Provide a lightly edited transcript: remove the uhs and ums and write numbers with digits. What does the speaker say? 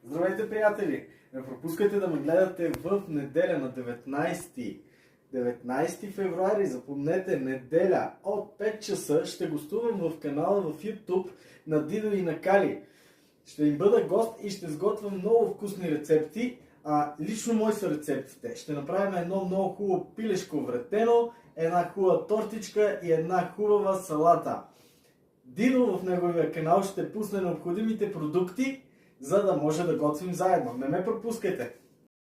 Здравейте, приятели! Не пропускайте да ме гледате в неделя на 19 февруари. Запомнете, неделя от 5 часа ще гостувам в канала в YouTube на Дидо и на Кали. Ще им бъда гост и ще сготвям много вкусни рецепти. Лично мои са рецептите. Ще направим едно много хубаво пилешко вретено, една хубава тортичка и една хубава салата. Дидо в неговия канал ще пусне необходимите продукти, за да може да готвим заедно. Не ме пропускайте!